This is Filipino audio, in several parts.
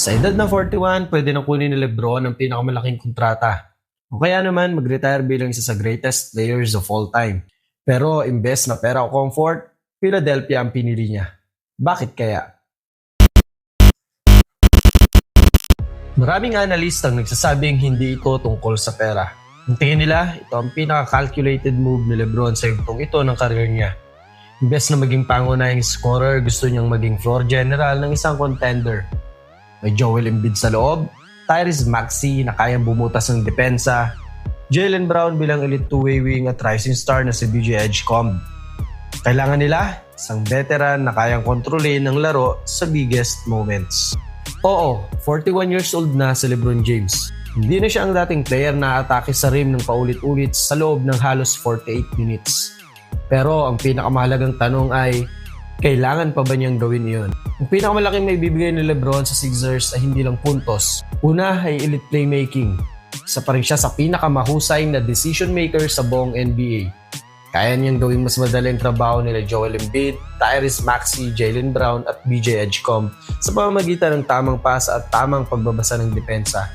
Sa edad na 41, pwede nang kunin ni LeBron ang pinakamalaking kontrata. O kaya naman mag-retire bilang isa sa greatest players of all time. Pero imbes na pera o comfort, Philadelphia ang pinili niya. Bakit kaya? Maraming analyst ang nagsasabing hindi ito tungkol sa pera. Ang tingin nila, ito ang pinaka-calculated move ni LeBron sa yugtong ito ng karir niya. Imbes na maging pangunahing scorer, gusto niyang maging floor general ng isang contender. May Joel Embiid sa loob, Tyrese Maxey na kayang bumutas ng depensa, Jaylen Brown bilang elite two-way wing at rising star na si BJ Edgecombe. Kailangan nila isang veteran na kayang kontrolin ng laro sa biggest moments. Oo, 41 years old na si LeBron James. Hindi na siya ang dating player na atake sa rim ng paulit-ulit sa loob ng halos 48 minutes. Pero ang pinakamahalagang tanong ay, kailangan pa ba niyang gawin iyon? Ang pinakamalaking may bibigay ni LeBron sa Sixers ay hindi lang puntos. Una ay elite playmaking. Isa pa rin siya sa pinakamahusay na decision maker sa buong NBA. Kaya niyang gawing mas madaling trabaho nila Joel Embiid, Tyrese Maxey, Jaylen Brown at BJ Edgecombe sa pamamagitan ng tamang pasa at tamang pagbabasa ng depensa.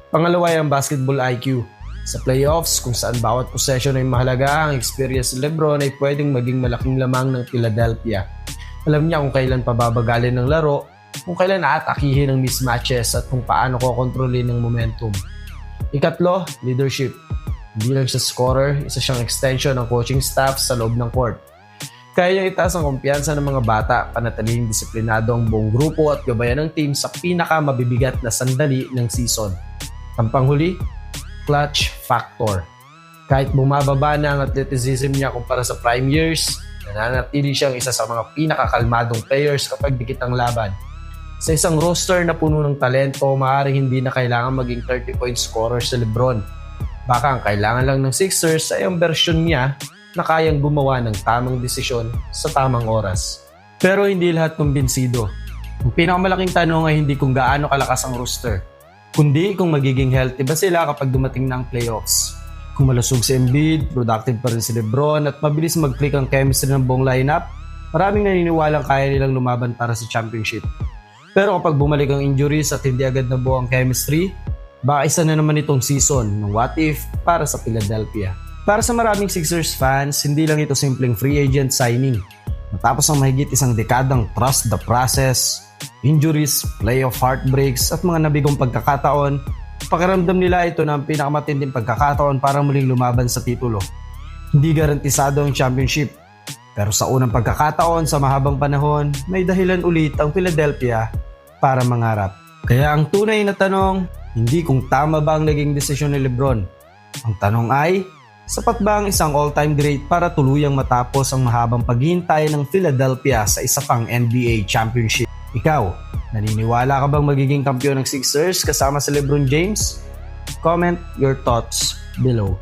Pangalawa ay ang basketball IQ. Sa playoffs, kung saan bawat possession ay mahalaga, ang experience ni LeBron ay pwedeng maging malaking lamang ng Philadelphia. Alam niya kung kailan pababagalin ng laro, kung kailan aatakihin ng mismatches at kung paano kokontrolin ng momentum. Ikatlo, leadership. Hindi lang siya scorer, isa siyang extension ng coaching staff sa loob ng court. Kaya niyang itaas ang kumpiyansa ng mga bata, panatiling disiplinado ang buong grupo at gabayan ng team sa pinakamabibigat na sandali ng season. Ang panghuli, clutch factor. Kahit bumababa na ang athleticism niya kumpara sa prime years, nananatili siyang isa sa mga pinakakalmadong players kapag dikit ang laban. Sa isang roster na puno ng talento, maaaring hindi na kailangan maging 30-point scorer si LeBron. Baka ang kailangan lang ng Sixers ay ang version niya na kayang gumawa ng tamang desisyon sa tamang oras. Pero hindi lahat kumbinsido. Ang pinakamalaking tanong ay hindi kung gaano kalakas ang roster, kundi kung magiging healthy ba sila kapag dumating na ang playoffs. Kung malusog si Embiid, productive pa rin si LeBron at mabilis mag-click ang chemistry ng buong lineup, maraming naniniwalang kaya nilang lumaban para sa championship. Pero kapag bumalik ang injuries at hindi agad nabuo ang chemistry, baka isa na naman itong season ng what if para sa Philadelphia. Para sa maraming Sixers fans, hindi lang ito simpleng free agent signing. Matapos ang mahigit isang dekadang trust the process, injuries, playoff heartbreaks at mga nabigong pagkakataon, pakiramdam nila ito na ang pinakamatinding pagkakataon para muling lumaban sa titulo. Hindi garantisado ang championship, pero sa unang pagkakataon sa mahabang panahon, may dahilan ulit ang Philadelphia para mangarap. Kaya ang tunay na tanong, hindi kung tama ba ang naging desisyon ni LeBron. Ang tanong ay, sapat ba ang isang all-time great para tuluyang matapos ang mahabang paghihintay ng Philadelphia sa isa pang NBA championship? Ikaw, naniniwala ka bang magiging kampiyon ng Sixers kasama si LeBron James? Comment your thoughts below.